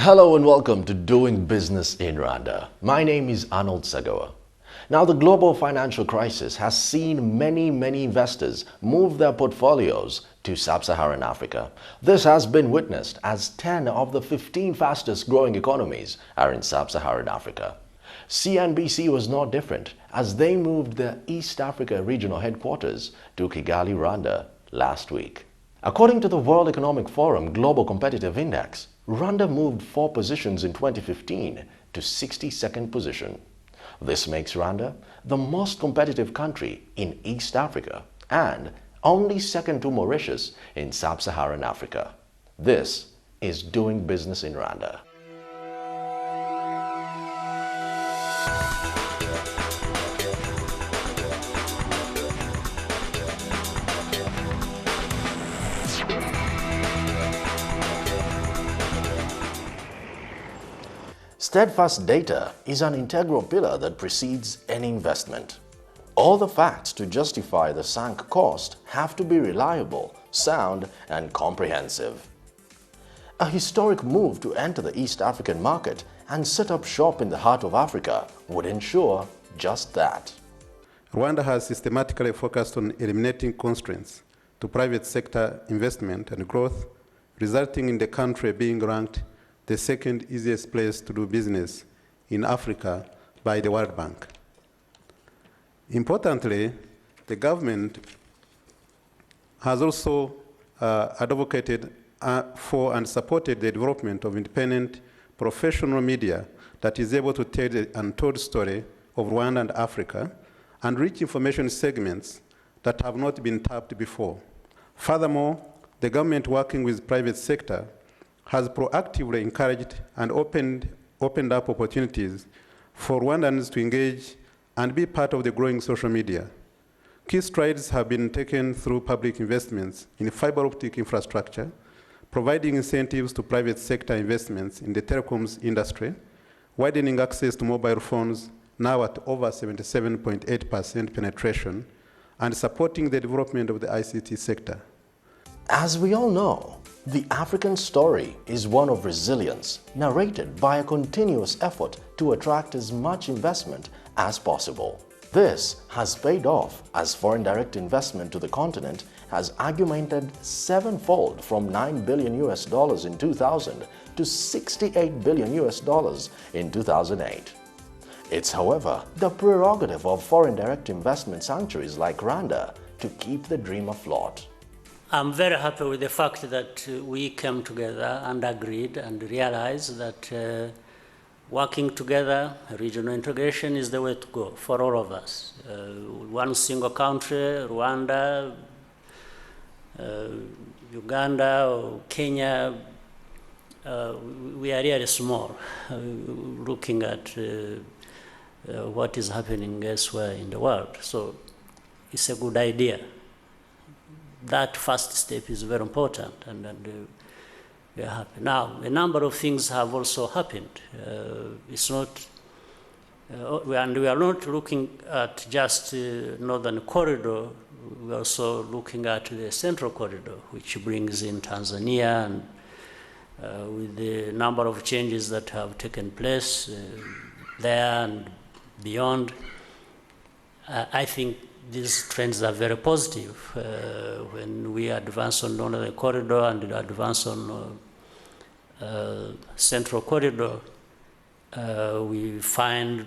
Hello and welcome to Doing Business in Rwanda. My name is Arnold Sagawa. Now, the global financial crisis has seen many investors move their portfolios to Sub-Saharan Africa. This has been witnessed as 10 of the 15 fastest growing economies are in Sub-Saharan Africa. CNBC was not different as they moved their East Africa regional headquarters to Kigali, Rwanda last week. According to the World Economic Forum Global Competitive Index, Rwanda moved 4 positions in 2015 to 62nd position. This makes Rwanda the most competitive country in East Africa and only second to Mauritius in Sub-Saharan Africa. This is Doing Business in Rwanda. Steadfast data is an integral pillar that precedes any investment. All the facts to justify the sunk cost have to be reliable, sound, and comprehensive. A historic move to enter the East African market and set up shop in the heart of Africa would ensure just that. Rwanda has systematically focused on eliminating constraints to private sector investment and growth, resulting in the country being ranked the second easiest place to do business in Africa by the World Bank. Importantly, the government has also advocated for and supported the development of independent professional media that is able to tell the untold story of Rwanda and Africa and reach information segments that have not been tapped before. Furthermore, the government, working with private sector, has proactively encouraged and opened up opportunities for Rwandans to engage and be part of the growing social media. Key strides have been taken through public investments in fiber optic infrastructure, providing incentives to private sector investments in the telecoms industry, widening access to mobile phones, now at over 77.8% penetration, and supporting the development of the ICT sector. As we all know, the African story is one of resilience, narrated by a continuous effort to attract as much investment as possible. This has paid off as foreign direct investment to the continent has augmented 7-fold from $9 billion in 2000 to $68 billion in 2008. It's, however, the prerogative of foreign direct investment sanctuaries like Rwanda to keep the dream afloat. I'm very happy with the fact that we came together and agreed and realized that working together, regional integration is the way to go for all of us. One single country, Rwanda, Uganda, or Kenya, we are really small looking at what is happening elsewhere in the world. So it's a good idea. That first step is very important, and we are happy. Now, a number of things have also happened. It's not, and we are not looking at just northern corridor. We are also looking at the central corridor, which brings in Tanzania, and with the number of changes that have taken place there and beyond, I think these trends are very positive. When we advance on the corridor and advance on central corridor, we find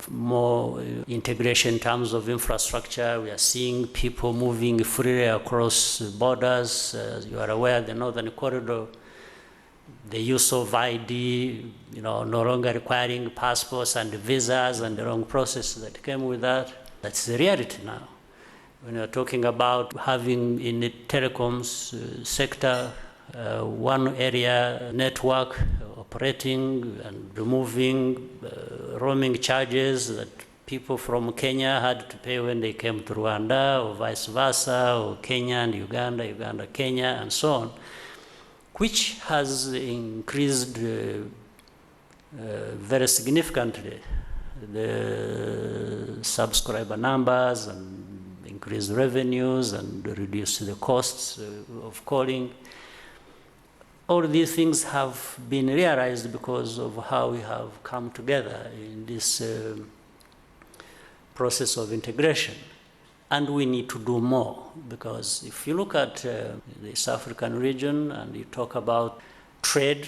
more integration in terms of infrastructure. We are seeing people moving freely across borders. As you are aware, the northern corridor, the use of ID, no longer requiring passports and visas and the long process that came with that. That's the reality now. When you're talking about having in the telecoms sector one area network operating and removing roaming charges that people from Kenya had to pay when they came to Rwanda, or vice versa, or Kenya and Uganda, Uganda, Kenya, and so on, which has increased very significantly the subscriber numbers and increase revenues and reduce the costs of calling. all these things have been realized because of how we have come together in this process of integration. And we need to do more, because if you look at the East African region and you talk about trade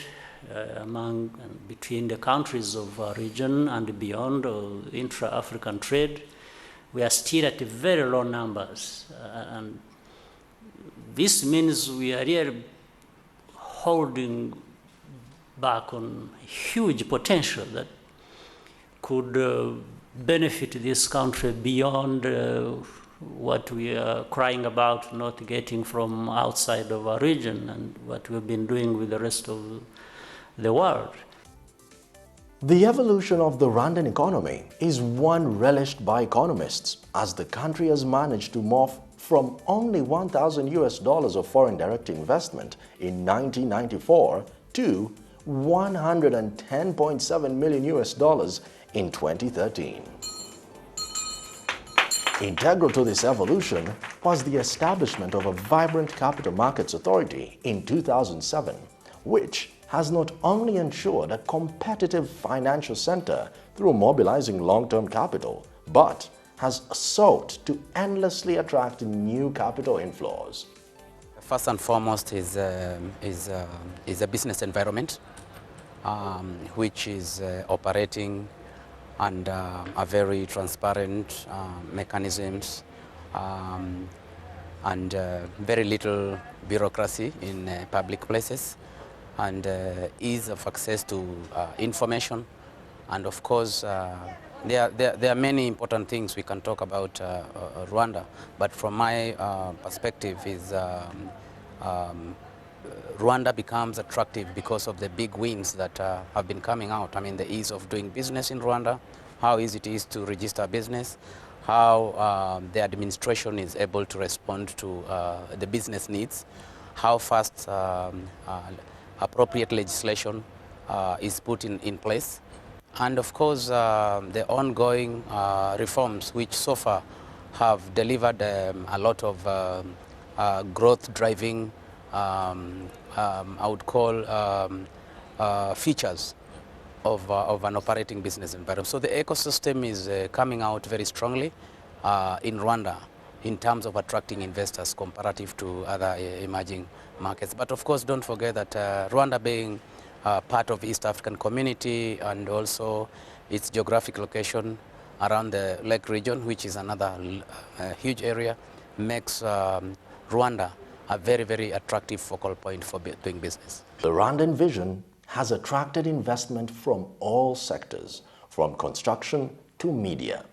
among and between the countries of our region and beyond, or intra-African trade, we are still at very low numbers. And this means we are really holding back on huge potential that could benefit this country beyond what we are crying about not getting from outside of our region and what we've been doing with the rest of the world. The evolution of the Rwandan economy is one relished by economists, as the country has managed to morph from only $1,000 of foreign direct investment in 1994 to $110.7 million in 2013. Integral to this evolution was the establishment of a vibrant capital markets authority in 2007, which has not only ensured a competitive financial center through mobilizing long-term capital, but has sought to endlessly attract new capital inflows. First and foremost is a business environment which is operating under a very transparent mechanisms and very little bureaucracy in public places, and ease of access to information. And of course, there are many important things we can talk about Rwanda, but from my perspective is Rwanda becomes attractive because of the big wins that have been coming out. I mean, the ease of doing business in Rwanda, how easy it is to register business, how the administration is able to respond to the business needs, how fast appropriate legislation is put in place, and of course the ongoing reforms which so far have delivered a lot of growth-driving, I would call features of an operating business environment. So the ecosystem is coming out very strongly in Rwanda in terms of attracting investors comparative to other emerging markets. But of course, don't forget that Rwanda being part of East African community and also its geographic location around the Lake region, which is another huge area, makes Rwanda a very, very attractive focal point for doing business. The Rwandan vision has attracted investment from all sectors, from construction to media.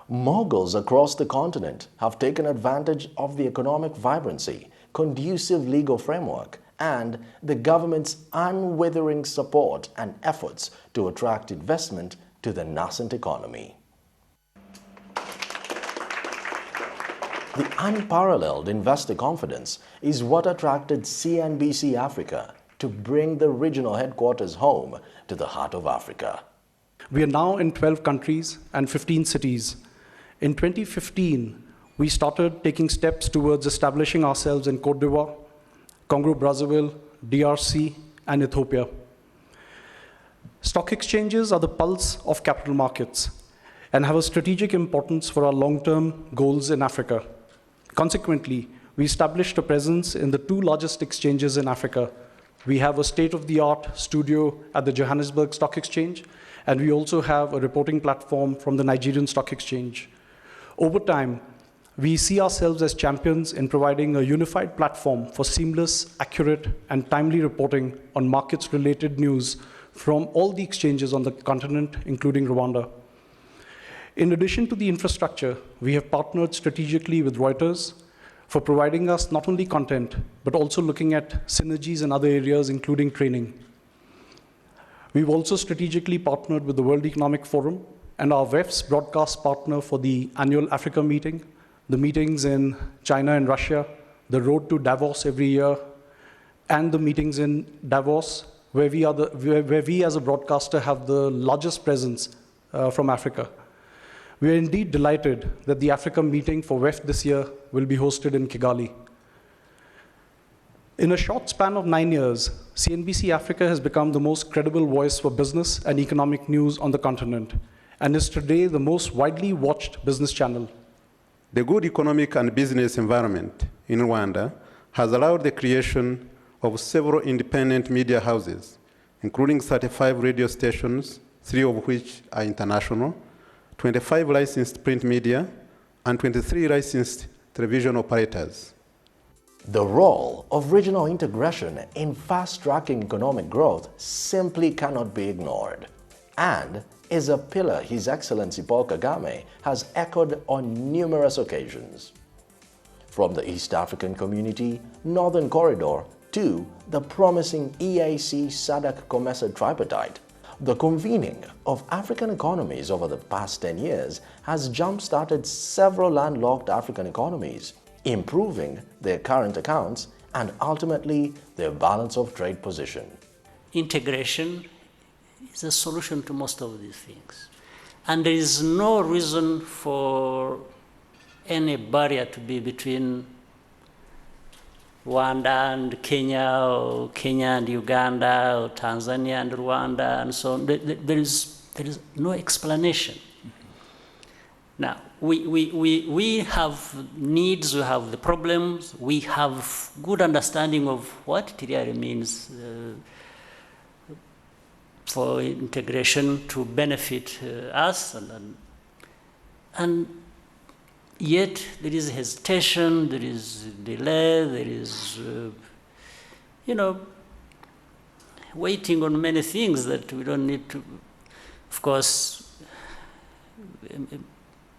Moguls across the continent have taken advantage of the economic vibrancy, conducive legal framework, and the government's unwavering support and efforts to attract investment to the nascent economy. The unparalleled investor confidence is what attracted CNBC Africa to bring the regional headquarters home to the heart of Africa. We are now in 12 countries and 15 cities. In 2015, we started taking steps towards establishing ourselves in Côte d'Ivoire, Congo Brazzaville, DRC, and Ethiopia. Stock exchanges are the pulse of capital markets and have a strategic importance for our long-term goals in Africa. Consequently, we established a presence in the two largest exchanges in Africa. We have a state-of-the-art studio at the Johannesburg Stock Exchange, and we also have a reporting platform from the Nigerian Stock Exchange. Over time, we see ourselves as champions in providing a unified platform for seamless, accurate, and timely reporting on markets-related news from all the exchanges on the continent, including Rwanda. In addition to the infrastructure, we have partnered strategically with Reuters for providing us not only content, but also looking at synergies in other areas, including training. We've also strategically partnered with the World Economic Forum and our WEF's broadcast partner for the annual Africa meeting, the meetings in China and Russia, the road to Davos every year, and the meetings in Davos, where we as a broadcaster have the largest presence from Africa. We are indeed delighted that the Africa meeting for WEF this year will be hosted in Kigali. In a short span of 9 years, CNBC Africa has become the most credible voice for business and economic news on the continent, and is today the most widely watched business channel. The good economic and business environment in Rwanda has allowed the creation of several independent media houses, including 35 radio stations, 3 of which are international, 25 licensed print media, and 23 licensed television operators. The role of regional integration in fast-tracking economic growth simply cannot be ignored, and is a pillar His Excellency Paul Kagame has echoed on numerous occasions. From the East African Community, Northern Corridor, to the promising EAC SADC COMESA tripartite, the convening of African economies over the past 10 years has jump-started several landlocked African economies, improving their current accounts and ultimately their balance of trade position. Integration is a solution to most of these things. And there is no reason for any barrier to be between Rwanda and Kenya, or Kenya and Uganda, or Tanzania and Rwanda, and so on. There is no explanation. Now, we have needs, we have the problems, we have good understanding of what it really means for integration to benefit us, and yet there is hesitation, there is delay, there is, waiting on many things that we don't need to. Of course,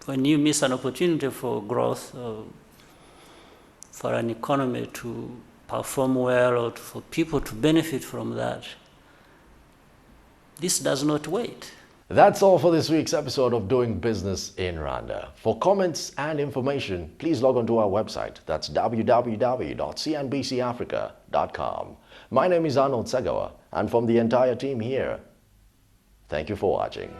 when you miss an opportunity for growth, for an economy to perform well, or for people to benefit from that, this does not wait. That's all for this week's episode of Doing Business in Rwanda. For comments and information, please log on to our website. That's www.cnbcafrica.com. My name is Arnold Sagawa, and from the entire team here, thank you for watching.